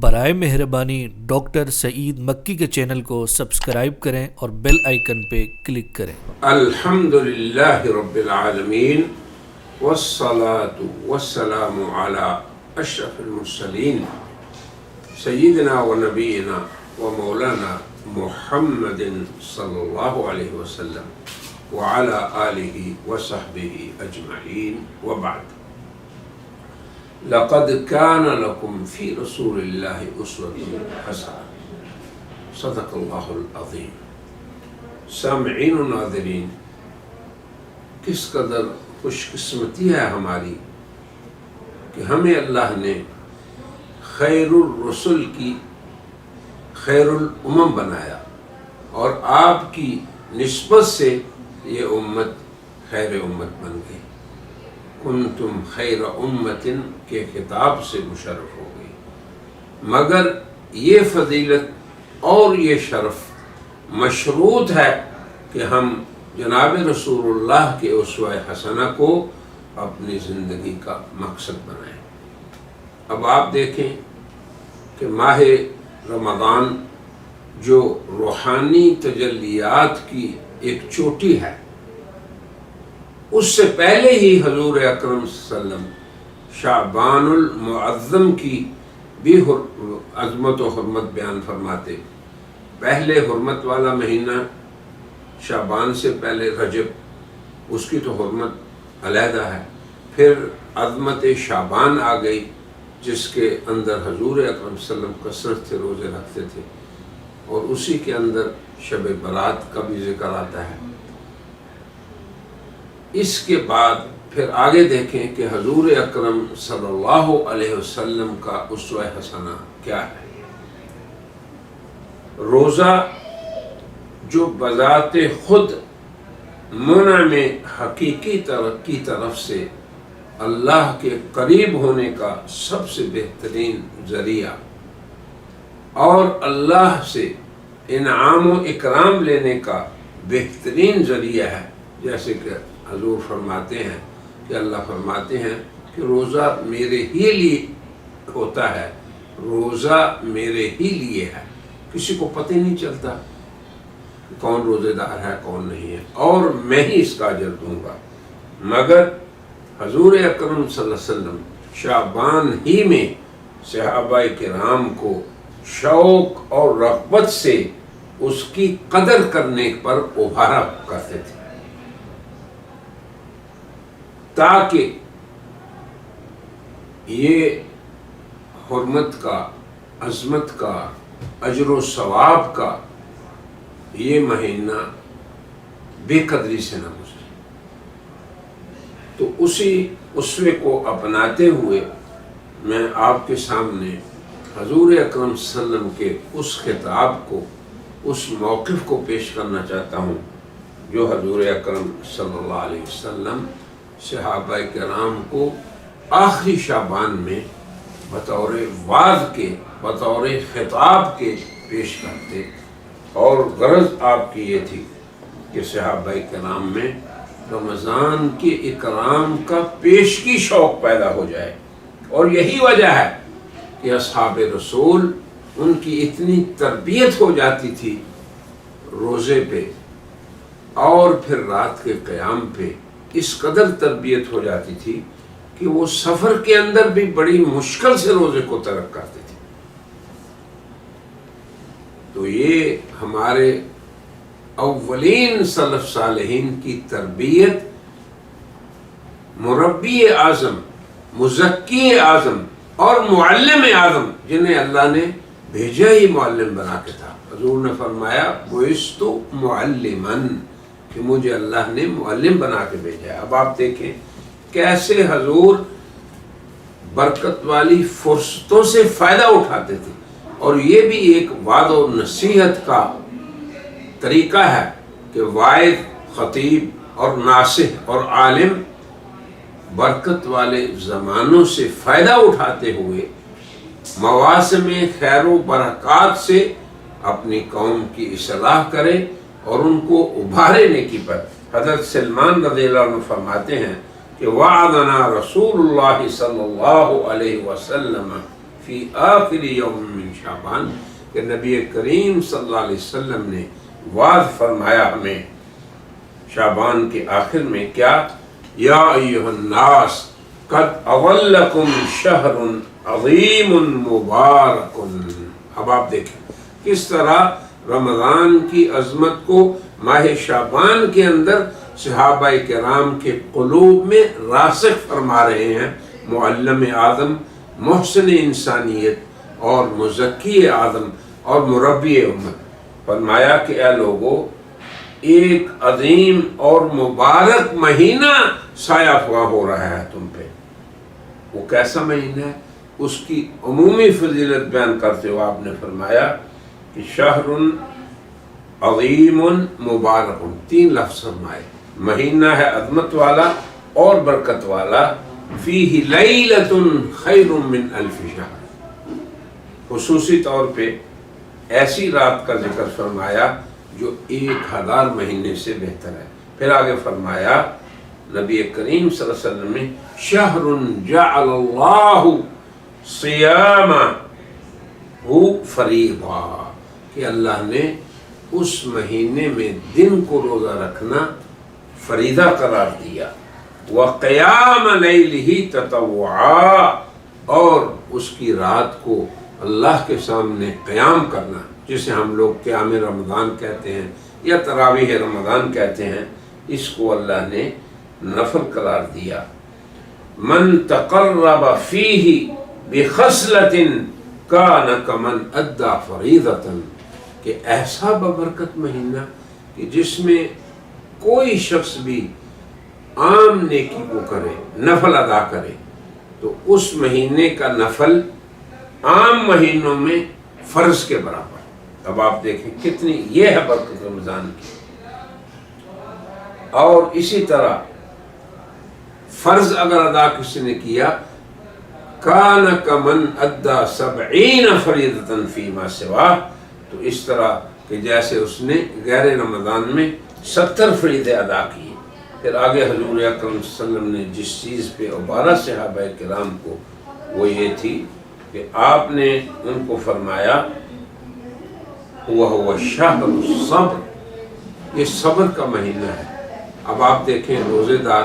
برائے مہربانی ڈاکٹر سعید مکی کے چینل کو سبسکرائب کریں اور بیل آئیکن پہ کلک کریں۔ الحمدللہ رب العالمین والصلاة والسلام علی اشرف المرسلین سیدنا و نبینا و مولانا محمد صلی اللہ علیہ وسلم وعلی آلہ وصحبہ اجمعین وبعد۔ لقد كان لكم في رسول الله أسوة حسنة صدق اللہ العظیم۔ سامعین و ناظرین، کس قدر خوش قسمتی ہے ہماری کہ ہمیں اللہ نے خیر الرسل کی خیر الامم بنایا، اور آپ کی نسبت سے یہ امت خیر امت بن گئی۔ کنتم خیر امت کے خطاب سے مشرف ہو گئی، مگر یہ فضیلت اور یہ شرف مشروط ہے کہ ہم جناب رسول اللہ کے اسوہ حسنہ کو اپنی زندگی کا مقصد بنائیں۔ اب آپ دیکھیں کہ ماہ رمضان جو روحانی تجلیات کی ایک چوٹی ہے، اس سے پہلے ہی حضور اکرم صلی اللہ علیہ وسلم شعبان المعظم کی بھی عظمت و حرمت بیان فرماتے۔ پہلے حرمت والا مہینہ شعبان سے پہلے رجب، اس کی تو حرمت علیحدہ ہے۔ پھر عظمت شعبان آ گئی، جس کے اندر حضور اکرم صلی اللہ علیہ وسلم کثرت سے روزے رکھتے تھے، اور اسی کے اندر شب برات کا بھی ذکر آتا ہے۔ اس کے بعد پھر آگے دیکھیں کہ حضور اکرم صلی اللہ علیہ وسلم کا اسوہ حسنہ کیا ہے۔ روزہ جو بذات خود منعم حقیقی کی طرف سے اللہ کے قریب ہونے کا سب سے بہترین ذریعہ، اور اللہ سے انعام و اکرام لینے کا بہترین ذریعہ ہے، جیسے کہ حضور فرماتے ہیں کہ اللہ فرماتے ہیں کہ روزہ میرے ہی لیے ہوتا ہے، روزہ میرے ہی لیے ہے، کسی کو پتہ نہیں چلتا کون روزے دار ہے کون نہیں ہے، اور میں ہی اس کا اجر دوں گا۔ مگر حضور اکرم صلی اللہ علیہ وسلم شعبان ہی میں صحابہ کرام کو شوق اور رغبت سے اس کی قدر کرنے پر ابھارا کرتے تھے، تاکہ یہ حرمت کا، عظمت کا، اجر و ثواب کا یہ مہینہ بے قدری سے نہ گزرے۔ تو اسی اسوے کو اپناتے ہوئے میں آپ کے سامنے حضور اکرم صلی اللہ علیہ وسلم کے اس خطاب کو، اس موقف کو پیش کرنا چاہتا ہوں جو حضور اکرم صلی اللہ علیہ وسلم صحابہ کرام کو آخری شعبان میں بطور وعظ کے، بطور خطاب کے پیش کرتے، اور غرض آپ کی یہ تھی کہ صحابہ کرام میں رمضان کے اکرام کا پیشگی شوق پیدا ہو جائے، اور یہی وجہ ہے کہ اصحاب رسول ان کی اتنی تربیت ہو جاتی تھی روزے پہ، اور پھر رات کے قیام پہ اس قدر تربیت ہو جاتی تھی کہ وہ سفر کے اندر بھی بڑی مشکل سے روزے کو ترک کرتے تھے۔ تو یہ ہمارے اولین سلف صالحین کی تربیت، مربی اعظم، مزکی اعظم اور معلم اعظم، جنہیں اللہ نے بھیجا ہی معلم بنا کے تھا۔ حضور نے فرمایا بعثت معلما، کہ مجھے اللہ نے معلم بنا کے بھیجا ہے۔ اب آپ دیکھیں کیسے حضور برکت والی فرصتوں سے فائدہ اٹھاتے تھے، اور یہ بھی ایک وعظ و نصیحت کا طریقہ ہے کہ واعظ، خطیب اور ناصح اور عالم برکت والے زمانوں سے فائدہ اٹھاتے ہوئے مواسم خیر و برکات سے اپنی قوم کی اصلاح کرے اور ان کو ابھارے نیکی پر۔ حضرت سلمان رضی اللہ عنہ فرماتے ہیں کہ وعدنا رسول اللہ صلی اللہ علیہ وسلم فی آخر یوم من شعبان کہ نبی کریم صلی اللہ علیہ وسلم نے وعظ فرمایا ہمیں شعبان کے آخر میں کیا؟ یا ایھا الناس قد اضلکم شہر عظیم مبارک۔ اب آپ دیکھیں کس طرح رمضان کی عظمت کو ماہ شعبان کے اندر صحابہ کرام کے قلوب میں راسخ فرما رہے ہیں۔ معلم اعظم، محسن انسانیت اور مزکی اعظم اور مربی امت فرمایا کہ اے لوگو، ایک عظیم اور مبارک مہینہ سایہ فاں ہو رہا ہے تم پہ۔ وہ کیسا مہینہ ہے؟ اس کی عمومی فضیلت بیان کرتے ہوئے آپ نے فرمایا کہ شہر عظیم مبارک، 3 لفظ فرمائے۔ مہینہ ہے عظمت والا اور برکت والا، فیہ لیلۃ خیر من الف شہر، خصوصی طور پہ ایسی رات کا ذکر فرمایا جو 1000 مہینے سے بہتر ہے۔ پھر آگے فرمایا نبی کریم صلی اللہ علیہ وسلم نے شہر جعل اللہ صیامہ فریضہ، کہ اللہ نے اس مہینے میں دن کو روزہ رکھنا فریضہ قرار دیا، وقیام لیلہ تطوعا، اور اس کی رات کو اللہ کے سامنے قیام کرنا، جسے ہم لوگ قیام رمضان کہتے ہیں یا تراویح رمضان کہتے ہیں، اس کو اللہ نے نفل قرار دیا۔ من تقرب فیہ بخصلۃ کان کمن ادی فریضۃ، کہ ایسا ببرکت مہینہ کہ جس میں کوئی شخص بھی عام نیکی کو کرے، نفل ادا کرے، تو اس مہینے کا نفل عام مہینوں میں فرض کے برابر۔ اب آپ دیکھیں کتنی یہ ہے برکت رمضان کی۔ اور اسی طرح فرض اگر ادا کسی نے کیا، کان کمن ادی 70 فریضۃ فیما سواہ، تو اس طرح کہ جیسے اس نے غیر رمضان میں 70 فریضے ادا کی۔ پھر آگے حضور اکرم صلی اللہ علیہ وسلم نے جس چیز پہ ابارہ صحابہ کرام کو، وہ یہ تھی کہ آپ نے ان کو فرمایا وَهُوَ شَهْرُ الصَّبْرِ، یہ صبر کا مہینہ ہے۔ اب آپ دیکھیں روزے دار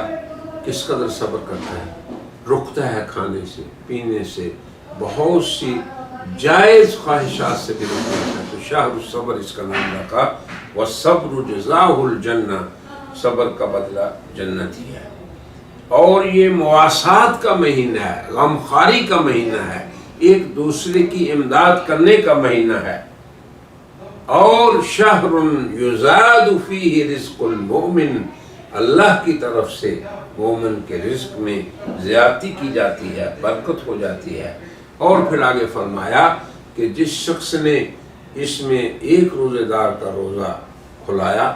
کس قدر صبر کرتا ہے، رکتا ہے کھانے سے، پینے سے، بہت سی جائز خواہشات سے بھی رکتا ہے، تو شہر الصبر اس کا نام رکھا۔ وَالصَّبْرُ جَزَاؤُ الْجَنَّةِ، صبر کا بدلہ جنت ہی ہے۔ اور یہ مواسات کا مہینہ ہے، غمخواری کا مہینہ ہے، ایک دوسرے کی امداد کرنے کا مہینہ ہے۔ اور شہر یزاد فیہ رزق المؤمن، اللہ کی طرف سے مومن کے رزق میں زیادتی کی جاتی ہے، برکت ہو جاتی ہے۔ اور پھر آگے فرمایا کہ جس شخص نے اس میں ایک روزے دار کا روزہ کھلایا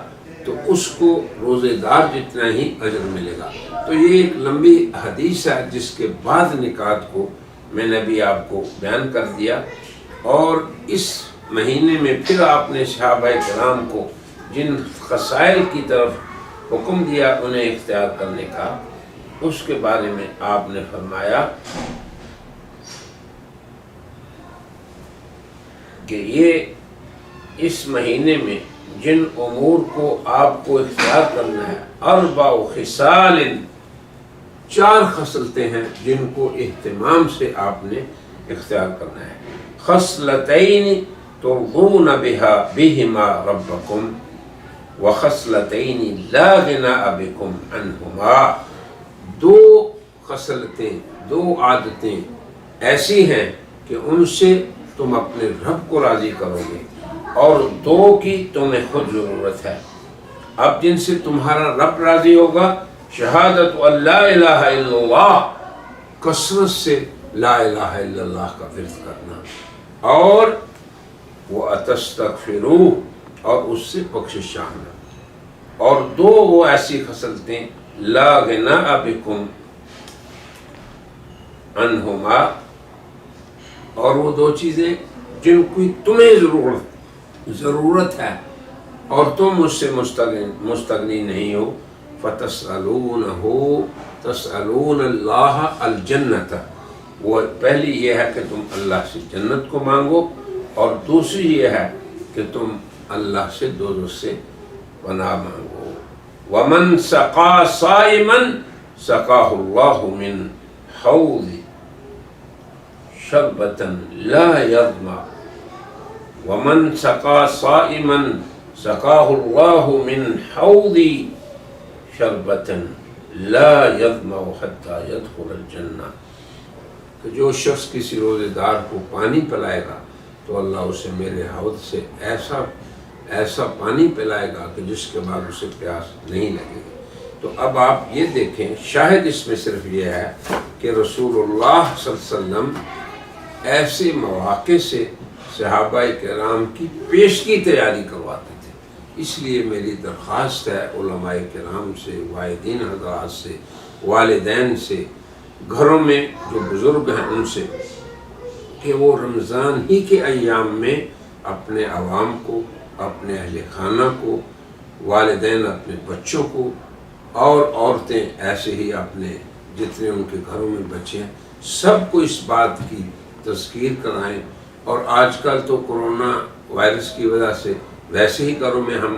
تو اس کو روزے دار جتنا ہی اجر ملے گا۔ تو یہ ایک لمبی حدیث ہے جس کے بعد نکات کو میں نے بھی آپ کو بیان کر دیا۔ اور اس مہینے میں پھر آپ نے صحابہ کرام کو جن خصائل کی طرف حکم دیا انہیں اختیار کرنے کا، اس کے بارے میں آپ نے فرمایا کہ یہ اس مہینے میں جن امور کو آپ کو اختیار کرنا ہے، 4 خصال، 4 خصلتیں ہیں جن کو اہتمام سے آپ نے اختیار کرنا ہے۔ خصلتین ترضون بہما ربکم وخصلتین لا غناء بکم عنہما، 2 خصلتیں، 2 عادتیں ایسی ہیں کہ ان سے تم اپنے رب کو راضی کرو گے، اور 2 کی تمہیں خود ضرورت ہے۔ اب جن سے تمہارا رب راضی ہوگا، شہادت ان لا الہ الا اللہ، کثرت سے لا الہ الا اللہ کا ورد کرنا، اور وَأَتَسْتَغْفِرُوهُ، اور اس سے بخشش چاہنا۔ اور 2 وہ ایسی خصلتیں، لا غناء بکم عنہما، اور وہ 2 چیزیں جن کی تمہیں ضرورت ہے اور تم اس سے مستغنی نہیں ہو۔ فَتَسْأَلُونَهُ تَسْأَلُونَ اللَّهَ الْجَنَّةَ، وہ پہلی یہ ہے کہ تم اللہ سے جنت کو مانگو، اور دوسری یہ ہے کہ تم اللہ سے دوزخ سے پناہ مانگو۔ وَمَنْ سَقَى صَائِمًا سَقَاهُ اللَّهُ مِنْ حَوْضِ شَرْبَةً لَا يَظْمَأُ وَمَنْ سَقَى صَائِمًا سَقَاهُ اللَّهُ مِنْ حَوْضِ شَرْبَةً لَا يَظْمَأُ حَتَّى يَدْخُلَ الْجَنَّةَ، کہ جو شخص کسی روزے دار کو پانی پلائے گا تو اللہ اسے میرے حوض سے ایسا پانی پلائے گا کہ جس کے بعد اسے پیاس نہیں لگے گی۔ تو اب آپ یہ دیکھیں، شاہد اس میں صرف یہ ہے کہ رسول اللہ صلی اللہ علیہ وسلم ایسے مواقع سے صحابہ کرام کی پیشگی تیاری کرواتے تھے۔ اس لیے میری درخواست ہے علماء کرام سے، واعظین حضرات سے، والدین سے، گھروں میں جو بزرگ ہیں ان سے، کہ وہ رمضان ہی کے ایام میں اپنے عوام کو، اپنے اہل خانہ کو، والدین اپنے بچوں کو، اور عورتیں ایسے ہی اپنے جتنے ان کے گھروں میں بچے ہیں سب کو اس بات کی تذکیر کرائیں۔ اور آج کل تو کرونا وائرس کی وجہ سے ویسے ہی گھروں میں ہم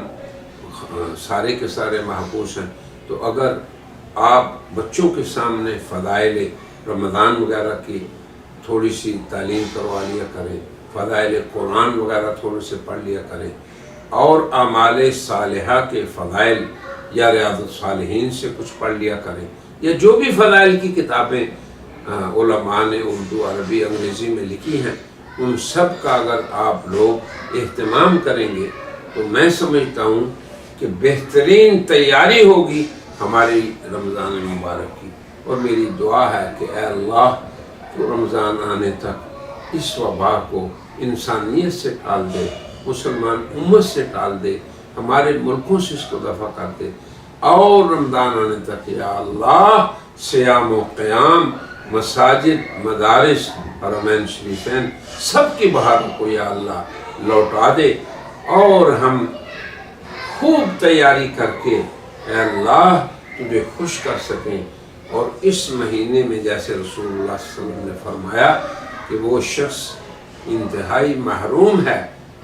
سارے کے سارے محفوظ ہیں، تو اگر آپ بچوں کے سامنے فضائل رمضان وغیرہ کی تھوڑی سی تعلیم کروا لیا کریں، فضائل قرآن وغیرہ تھوڑے سے پڑھ لیا کریں، اور اعمال صالحہ کے فضائل یا ریاض الصالحین سے کچھ پڑھ لیا کریں، یا جو بھی فضائل کی کتابیں علماء نے اردو، عربی، انگریزی میں لکھی ہیں، ان سب کا اگر آپ لوگ اہتمام کریں گے تو میں سمجھتا ہوں کہ بہترین تیاری ہوگی ہماری رمضان المبارک کی۔ اور میری دعا ہے کہ اے اللہ تو رمضان آنے تک اس وبا کو انسانیت سے ٹال دے، مسلمان امت سے ٹال دے، ہمارے ملکوں سے اس کو دفع کر دے، اور رمضان آنے تک یا اللہ صیام و قیام، مساجد، مدارس، حرمین شریفین سب کی بہاروں کو یا اللہ لوٹا دے، اور ہم خوب تیاری کر کے اے اللہ تجھے خوش کر سکیں۔ اور اس مہینے میں جیسے رسول اللہ صلی اللہ علیہ وسلم نے فرمایا کہ وہ شخص انتہائی محروم ہے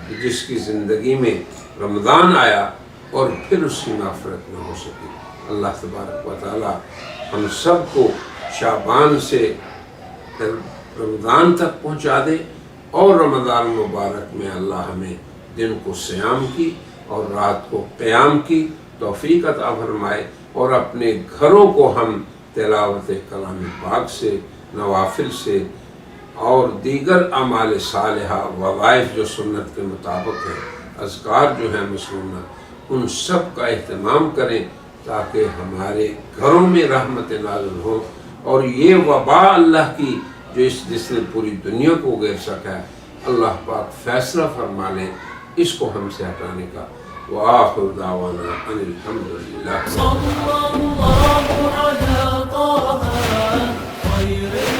کہ جس کی زندگی میں رمضان آیا اور پھر اس کی مغفرت نہ ہو سکی۔ اللہ تبارک و تعالی ہم سب کو شعبان سے رمضان تک پہنچا دے، اور رمضان مبارک میں اللہ ہمیں دن کو صیام کی اور رات کو قیام کی توفیق عطا فرمائے، اور اپنے گھروں کو ہم تلاوت کلام پاک سے، نوافل سے، اور دیگر اعمال صالحہ، وظائف جو سنت کے مطابق ہیں، اذکار جو ہیں مسنونہ، ان سب کا اہتمام کریں تاکہ ہمارے گھروں میں رحمت نازل ہو، اور یہ وبا اللہ کی جو جس نے پوری دنیا کو گھیر سکا ہے، اللہ پاک فیصلہ فرما لیں اس کو ہم سے ہٹانے کا۔ وآخر دعوانا ان الحمدللہ۔ صلی اللہ علی طه خیر